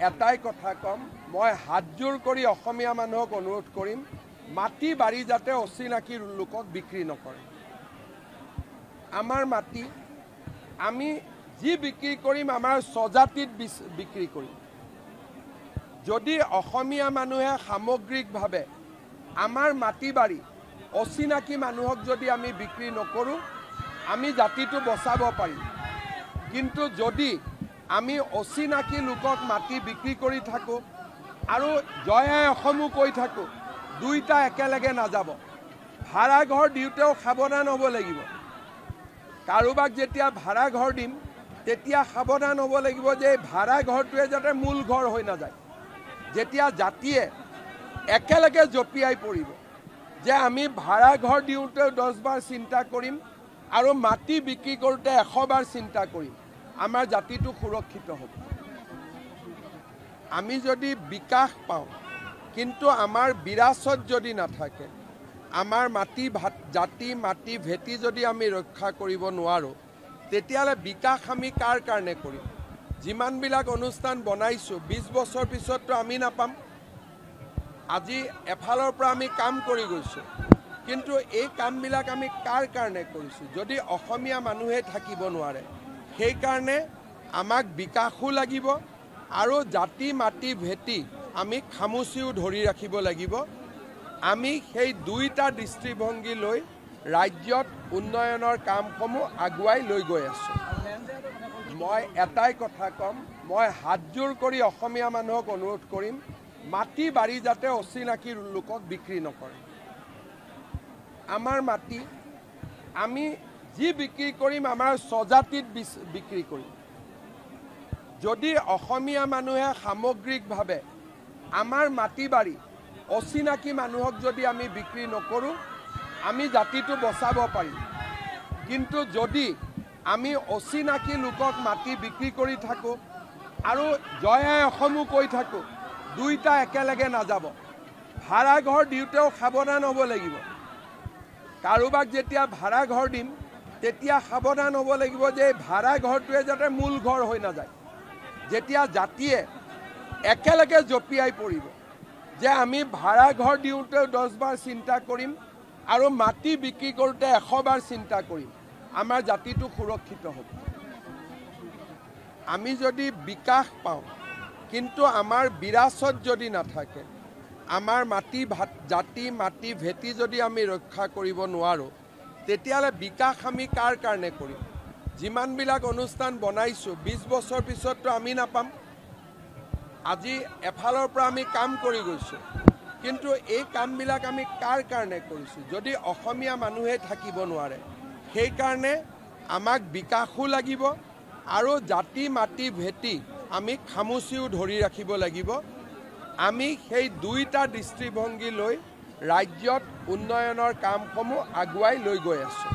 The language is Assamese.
এটাই কথা কম, মই হাতজোৰ কৰি অসমীয়া মানুহক অনুৰোধ কৰিম, মাটি বাৰী যাতে অচিনাকি লোকক বিক্ৰী নকৰে। আমাৰ মাটি আমি যি বিক্ৰী কৰিম আমাৰ স্বজাতিত বিক্ৰী কৰিম। যদি অসমীয়া মানুহে সামগ্ৰিকভাৱে আমাৰ মাটি বাৰী অচিনাকি মানুহক যদি আমি বিক্ৰী নকৰোঁ, আমি জাতিটো বচাব পাৰিম। কিন্তু যদি আমি অচিনাকি লোকক মাটি বিক্ৰী কৰি থাকোঁ আৰু জয় আই অসমো কৈ থাকোঁ, দুইটা একেলগে নাযাব। ভাড়া ঘৰ দিওঁতেও সাৱধান হ'ব লাগিব। কাৰোবাক যেতিয়া ভাড়া ঘৰ দিম তেতিয়া সাৱধান হ'ব লাগিব যে এই ভাড়া ঘৰটোৱে যাতে মূল ঘৰ হৈ নাযায়। যেতিয়া জাতিয়ে একেলগে জঁপিয়াই পৰিব যে আমি ভাড়া ঘৰ দিওঁতেও 10 বাৰ চিন্তা কৰিম আৰু মাটি বিক্ৰী কৰোঁতে 100 বাৰ চিন্তা কৰিম, আমাৰ জাতিটো সুৰক্ষিত হ'ব। আমি যদি বিকাশ পাওঁ কিন্তু আমাৰ বিৰাসত যদি নাথাকে, আমাৰ মাটি জাতি মাটি ভেটি যদি আমি ৰক্ষা কৰিব নোৱাৰোঁ, তেতিয়াহ'লে বিকাশ আমি কাৰ কাৰণে কৰিম? যিমানবিলাক অনুষ্ঠান বনাইছোঁ 20 বছৰ পিছততো আমি নাপাম। আজি এফালৰ পৰা আমি কাম কৰি গৈছোঁ, কিন্তু এই কামবিলাক আমি কাৰ কাৰণে কৰিছোঁ? যদি অসমীয়া মানুহে থাকিব নোৱাৰে, সেইকাৰণে আমাক বিকাশো লাগিব আৰু জাতি মাটি ভেটি আমি খামুচিও ধৰি ৰাখিব লাগিব। আমি সেই দুইটা দৃষ্টিভংগী লৈ ৰাজ্যত উন্নয়নৰ কামসমূহ আগুৱাই লৈ গৈ আছোঁ। মই এটাই কথা কম, মই হাতজোৰ কৰি অসমীয়া মানুহক অনুৰোধ কৰিম, মাটি বাৰী যাতে অচিনাকি লোকক বিক্ৰী নকৰে। আমাৰ মাটি আমি যি বিক্ৰী কৰিম আমাৰ স্বজাতিত বিক্ৰী কৰিম। যদি অসমীয়া মানুহে সামগ্ৰিকভাৱে আমাৰ মাটি বাৰী অচিনাকি মানুহক যদি আমি বিক্ৰী নকৰোঁ, আমি জাতিটো বচাব পাৰিম। কিন্তু যদি আমি অচিনাকি লোকক মাটি বিক্ৰী কৰি থাকোঁ আৰু জয় আই অসমো কৈ থাকোঁ, দুইটা একেলগে নাযাব। ভাড়া ঘৰ দিওঁতেও সাৱধান হ'ব লাগিব। কাৰোবাক যেতিয়া ভাড়া ঘৰ দিম তেতিয়া সাৱধান হ'ব লাগিব যে এই ভাড়া ঘৰটোৱে যাতে মূল ঘৰ হৈ নাযায়। যেতিয়া জাতিয়ে একেলগে জঁপিয়াই পৰিব যে আমি ভাড়া ঘৰ দিওঁতেও 10 বাৰ চিন্তা কৰিম আৰু মাটি বিক্ৰী কৰোঁতে 100 বাৰ চিন্তা কৰিম, আমাৰ জাতিটো সুৰক্ষিত হ'ব। আমি যদি বিকাশ পাওঁ কিন্তু আমাৰ বিৰাসত যদি নাথাকে, আমাৰ মাটি জাতি মাটি ভেটি যদি আমি ৰক্ষা কৰিব নোৱাৰোঁ, তেতিয়াহ'লে বিকাশ আমি কাৰ কাৰণে কৰিম? যিমানবিলাক অনুষ্ঠান বনাইছোঁ 20 বছৰ পিছততো আমি নাপাম। আজি এফালৰ পৰা আমি কাম কৰি গৈছোঁ, কিন্তু এই কামবিলাক আমি কাৰ কাৰণে কৰিছোঁ? যদি অসমীয়া মানুহে থাকিব নোৱাৰে, সেইকাৰণে আমাক বিকাশো লাগিব আৰু জাতি মাটি ভেটি আমি খামুচিও ধৰি ৰাখিব লাগিব। আমি সেই দুইটা দৃষ্টিভংগী লৈ ৰাজ্যত উন্নয়নৰ কামসমূহ আগুৱাই লৈ গৈ আছোঁ।